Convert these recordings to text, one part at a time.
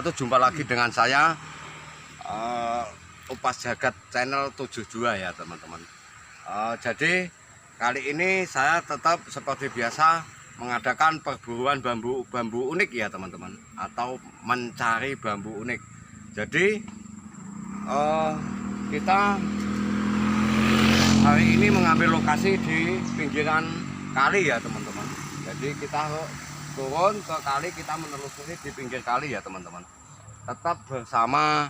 wabarakatuh. Jumpa lagi dengan saya Upas Jagat channel 72 ya teman-teman. Jadi kali ini saya tetap seperti biasa mengadakan perburuan bambu unik ya teman-teman, atau mencari bambu unik. Jadi kita hari ini mengambil lokasi di pinggiran kali ya teman-teman. Jadi kita turun ke kali, kita menelusuri di pinggir kali ya teman-teman. Tetap bersama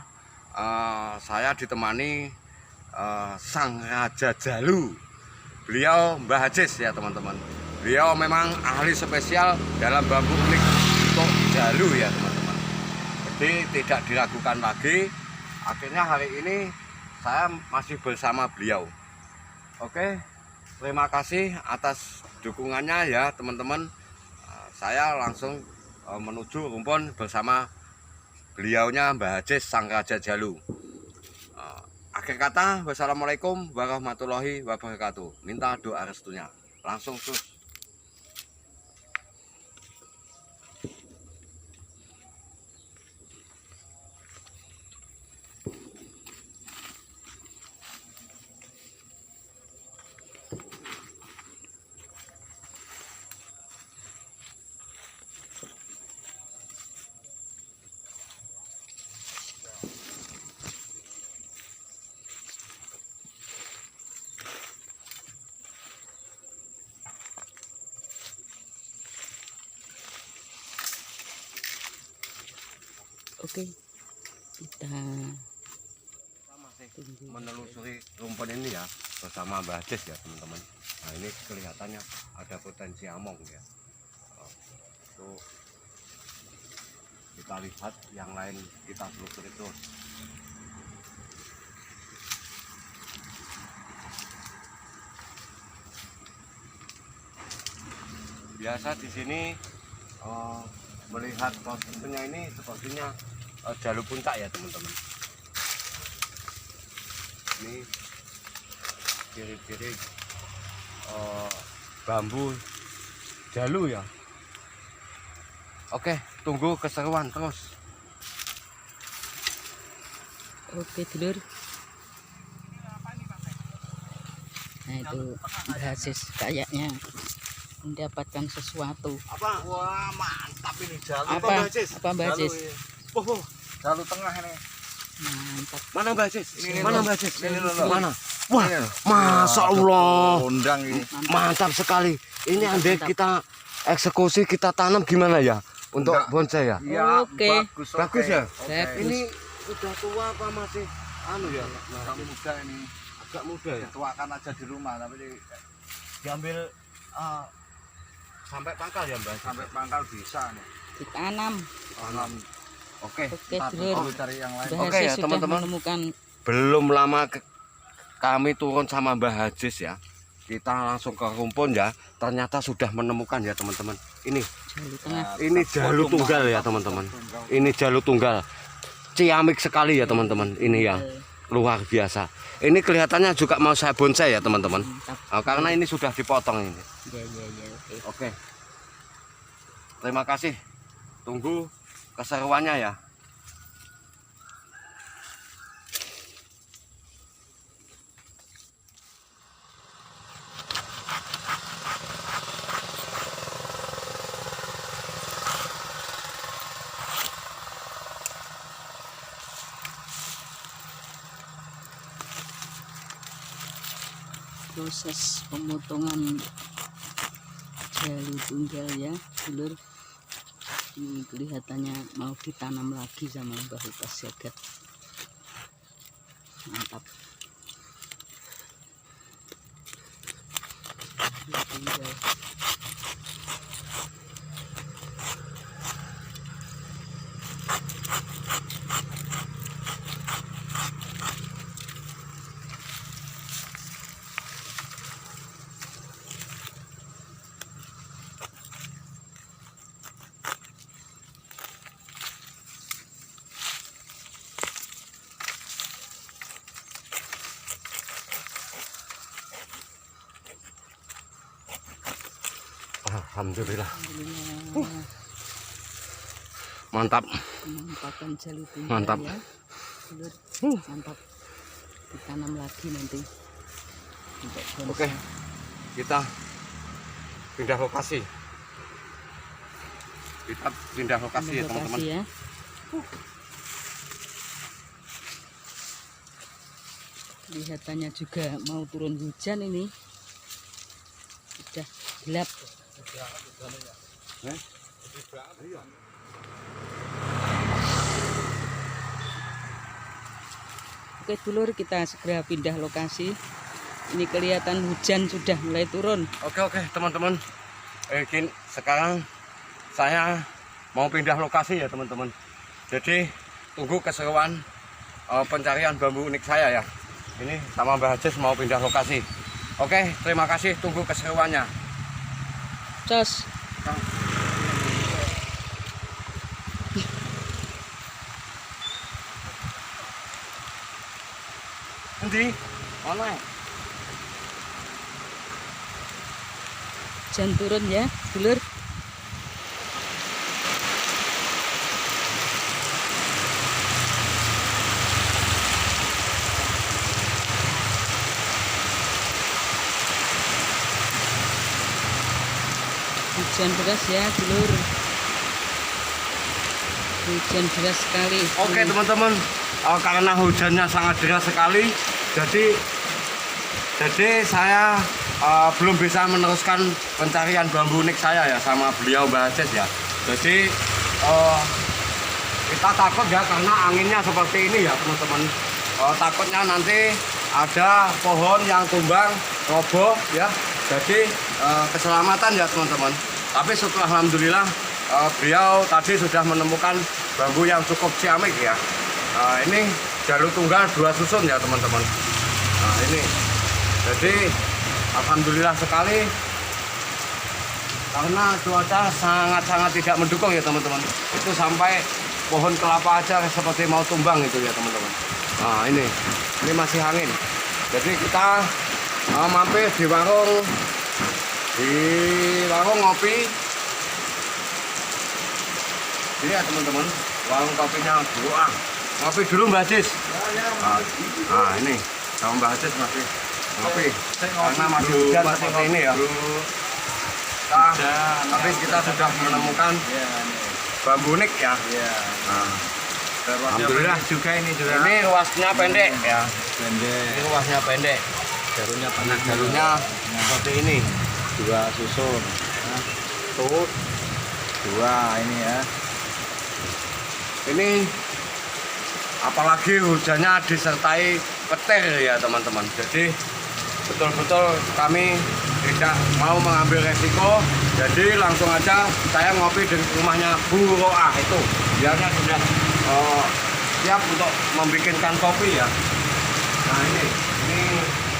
saya ditemani Sang Raja Jalu. Beliau Mbah Ajis ya teman-teman. Beliau memang ahli spesial dalam bambu unik untuk jalu ya teman-teman. Jadi tidak diragukan lagi. Akhirnya hari ini saya masih bersama beliau. Oke, terima kasih atas dukungannya ya teman-teman. Saya langsung menuju rumpun bersama beliaunya Mbah Ajis Sang Raja Jalu. Akhir kata, wassalamualaikum warahmatullahi wabarakatuh. Minta doa restunya. Langsung terus. Oke, kita masih menelusuri rumpun ini ya bersama Mbah Ajis ya teman-teman. Nah ini kelihatannya ada potensi among ya. Itu kita lihat, yang lain kita telusuri terus. Biasa di sini melihat posisinya ini sepertinya jalur puncak ya teman-teman. Ini ciri-ciri bambu jalu ya. Oke, tunggu keseruan terus. oke dulur. Nah itu Mbah Ajis kayaknya mendapatkan sesuatu. Apa? Wah, mantap ini jalu. Apa Mbah Ajis? Jalu tengah ini. Mantap. Mana Mbah Ajis? Ini, Mana Bang. Mbah Ajis? Ini, Mana? Wah, Ini. Masya Allah, Kondang ini. mantap sekali. Ini Mantap, andai mantap. kita eksekusi, kita tanam gimana ya untuk Enggak. bonsai ya? Ya, Oke. Bagus ya? Bagus. Ini udah tua apa masih anu ya? Nah, muda ini. Agak muda ya. Tuakan aja di rumah, tapi Diambil sampai pangkal ya Mbak? sampai pangkal bisa nih. Ditanam. Tanam. Oke. Oke Ntar dulur. dulu cari yang lain. Mbah Oke Ajis ya, sudah teman-teman. menemukan Belum lama kami turun sama Mbah Ajis ya. Kita langsung ke rumpun ya. Ternyata sudah menemukan ya teman-teman. Ini jalu tengah. ini jalu tunggal ya teman-teman. Ini jalu tunggal. Ciamik sekali ya teman-teman. Ini ya luar biasa. Ini kelihatannya juga mau saya bonsai ya teman-teman. Mantap. Karena ini sudah dipotong ini. Ya ya ya oke. Oke. Terima kasih. Tunggu keseruannya ya. Proses pemotongan jalu tunggal ya dulur. Ini kelihatannya mau ditanam lagi sama Mbah Upas Jagat. Mantap. Jalu tunggal. Alhamdulillah. Mantap. Penampakan jeli tunggal Mantap. ya. Dulur, mantap. Ditanam lagi nanti. Untuk bonsai. Oke. Kita pindah lokasi. Kita pindah lokasi ya, teman-teman. Lokasi ya. Kelihatannya juga mau turun hujan ini. Sudah gelap. Oke dulur, kita segera pindah lokasi. Ini kelihatan hujan sudah mulai turun. Oke, teman-teman. Sekarang saya mau pindah lokasi ya, teman-teman. Jadi tunggu keseruan pencarian bambu unik saya ya. Ini sama Mbah Hajes mau pindah lokasi. Oke, terima kasih. Tunggu keseruannya. Cos. Endi? Ono ya? Hujan turun ya, dulur. Hujan deras ya, dulur. Hujan deras sekali. Oke, teman-teman. Karena hujannya sangat deras sekali, jadi saya belum bisa meneruskan pencarian bambu unik saya ya sama beliau Mbah Hajes ya. Jadi kita takut ya karena anginnya seperti ini ya, teman-teman. Takutnya nanti ada pohon yang tumbang roboh ya. Jadi keselamatan ya, teman-teman. Tapi setelah alhamdulillah beliau tadi sudah menemukan bambu yang cukup ciamik ya. Ini jalur tunggal 2 susun ya, teman-teman. Nah ini, jadi alhamdulillah sekali karena cuaca sangat-sangat tidak mendukung ya, teman-teman. Itu sampai pohon kelapa aja seperti mau tumbang itu ya, teman-teman. Nah ini masih angin. Jadi kita mampir di warung ngopi. Ini ya, teman-teman, warung kopinya Buang. Ngopi dulu Mbah Hajes. Nah ini sama Mbah Hajes masih ngopi karena masih hujan seperti ini ya. Tapi kita sudah menemukan bambu unik ya. Nah, alhamdulillah juga ini juga. Ini ruasnya pendek ya. Ini ruasnya pendek. Jalurnya seperti ini. 2 susun. Tuh 2 ini ya. ini apalagi hujannya disertai petir ya, teman-teman. Jadi betul-betul kami tidak mau mengambil resiko, jadi langsung aja saya ngopi di rumahnya Bu Roah itu. Biarnya sudah siap untuk membikinkan kopi ya. Nah ini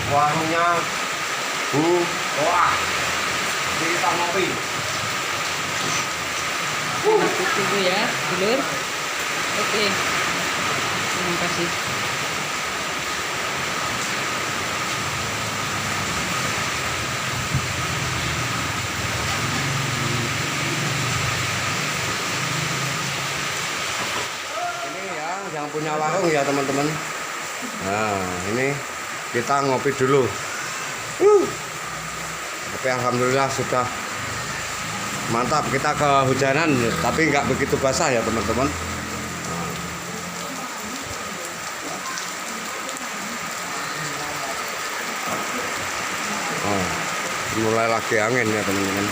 warungnya Bu Roah. Jadi kita ngopi. Tunggu ya, dulur. Oke. Terima kasih. Ini ya yang punya warung ya, teman-teman. Nah ini kita ngopi dulu. Tapi alhamdulillah sudah mantap. Kita kehujanan tapi nggak begitu basah ya, teman-teman. Mulai lagi angin ya, teman-teman.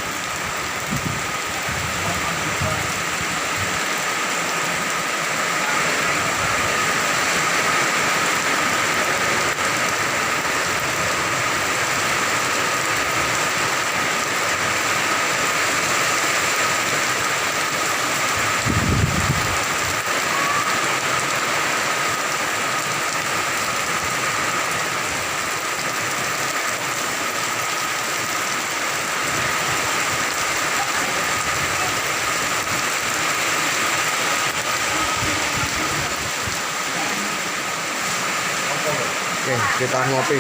Oke, kita ngopi.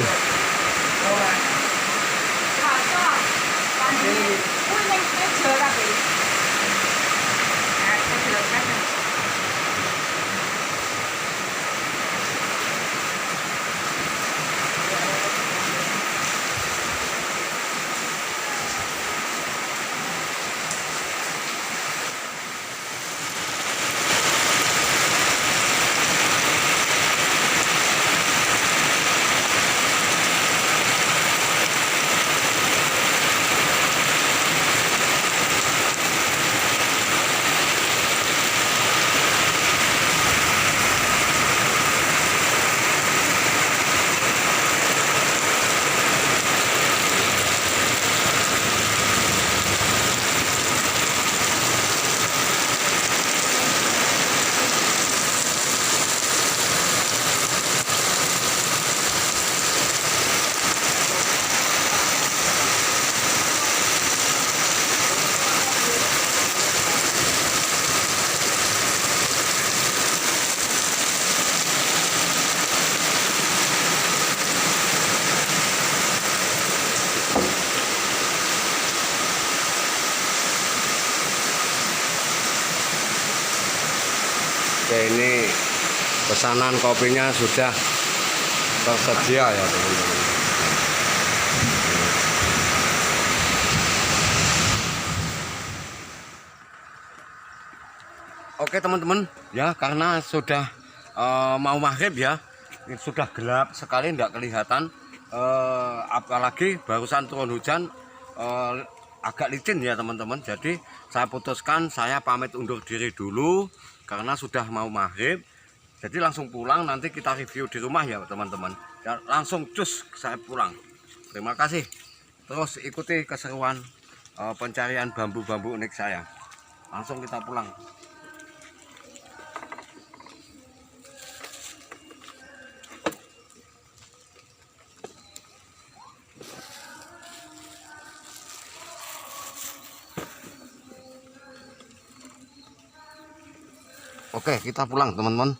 pesanan kopinya sudah tersedia ya teman-teman. Oke teman-teman ya, karena sudah mau maghrib ya, sudah gelap sekali, tidak kelihatan, apalagi barusan turun hujan, agak licin ya teman-teman. Jadi saya putuskan saya pamit undur diri dulu karena sudah mau maghrib. Jadi langsung pulang, nanti kita review di rumah ya teman-teman ya, langsung cus saya pulang. Terima kasih, terus ikuti keseruan pencarian bambu-bambu unik saya. Langsung kita pulang. Oke, kita pulang teman-teman,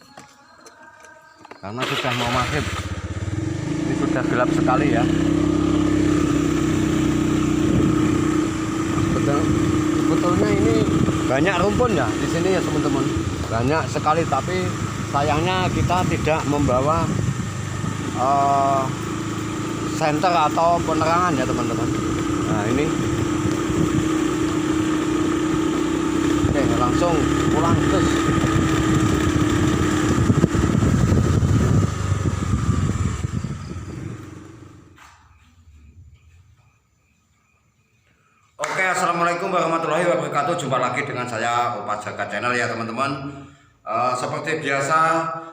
karena sudah mau maghrib. Ini sudah gelap sekali ya. Sebetulnya ini banyak rumpun ya di sini ya teman-teman, banyak sekali. Tapi sayangnya kita tidak membawa senter atau penerangan ya teman-teman. Nah ini, oke, langsung pulang terus. Oke, assalamualaikum warahmatullahi wabarakatuh. Jumpa lagi dengan saya Opa Jagat Channel ya teman-teman. Seperti biasa,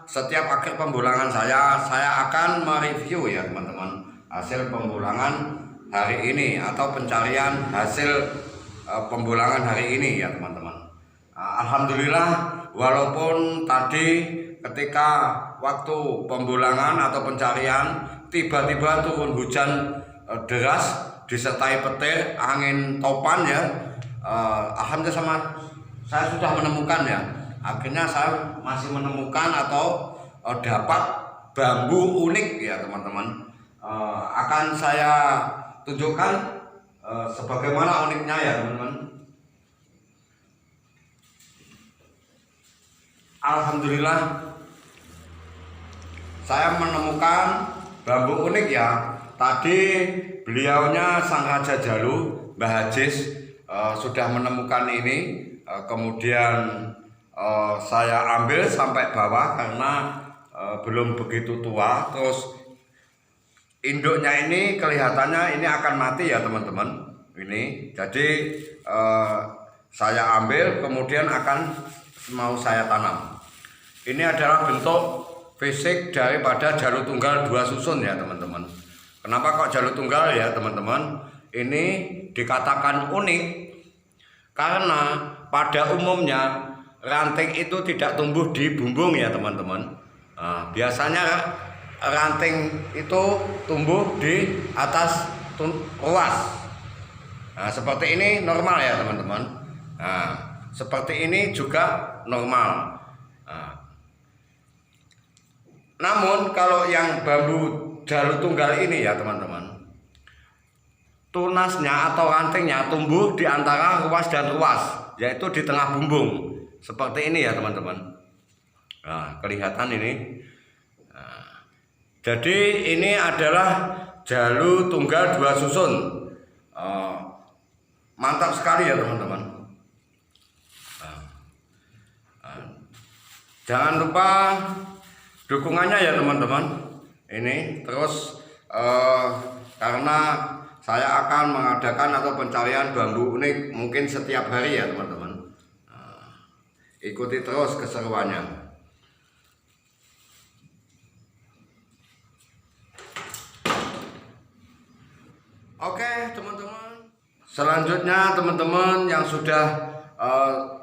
setiap akhir pembulangan saya akan mereview ya teman-teman hasil pembulangan hari ini atau pencarian hasil pembulangan hari ini ya teman-teman. Alhamdulillah, walaupun tadi ketika waktu pembulangan atau pencarian tiba-tiba turun hujan deras disertai petir, angin topan ya. Alhamdulillah saya sudah menemukan ya. Akhirnya saya masih menemukan atau dapat bambu unik ya teman-teman. Akan saya tunjukkan sebagaimana uniknya ya teman-teman. Alhamdulillah saya menemukan bambu unik ya. Tadi beliaunya Sang Raja Jalu, Mbah Hajis, sudah menemukan ini. Kemudian saya ambil sampai bawah karena belum begitu tua. Terus induknya ini kelihatannya ini akan mati ya teman-teman. Ini jadi saya ambil kemudian akan mau saya tanam. Ini adalah bentuk fisik daripada Jalu Tunggal 2 susun ya teman-teman. Kenapa kok Jalu Tunggal ya teman-teman? Ini dikatakan unik karena pada umumnya ranting itu tidak tumbuh di bumbung ya teman-teman. Biasanya ranting itu tumbuh di atas ruas. Seperti ini normal ya teman-teman. Seperti ini juga normal. Namun kalau yang bambu Jalu Tunggal ini ya teman-teman, tunasnya atau rantingnya tumbuh di antara ruas dan ruas, yaitu di tengah bumbung. Seperti ini ya teman-teman. Nah, kelihatan ini. Jadi ini adalah Jalu Tunggal 2 susun. Mantap sekali ya teman-teman. Jangan lupa dukungannya ya teman-teman. Ini terus karena saya akan mengadakan atau pencarian bambu unik mungkin setiap hari ya teman-teman. Ikuti terus keseruannya. Oke teman-teman, selanjutnya teman-teman yang sudah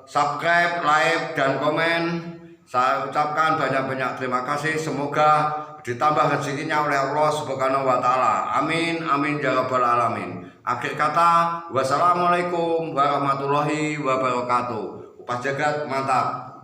subscribe, like, dan komen, saya ucapkan banyak-banyak terima kasih. Semoga ditambah rezekinya oleh Allah Subhanahu wa Ta'ala. Amin, amin ya rabbal alamin. Akhir kata, wassalamualaikum warahmatullahi wabarakatuh. Opa Jagat mantap.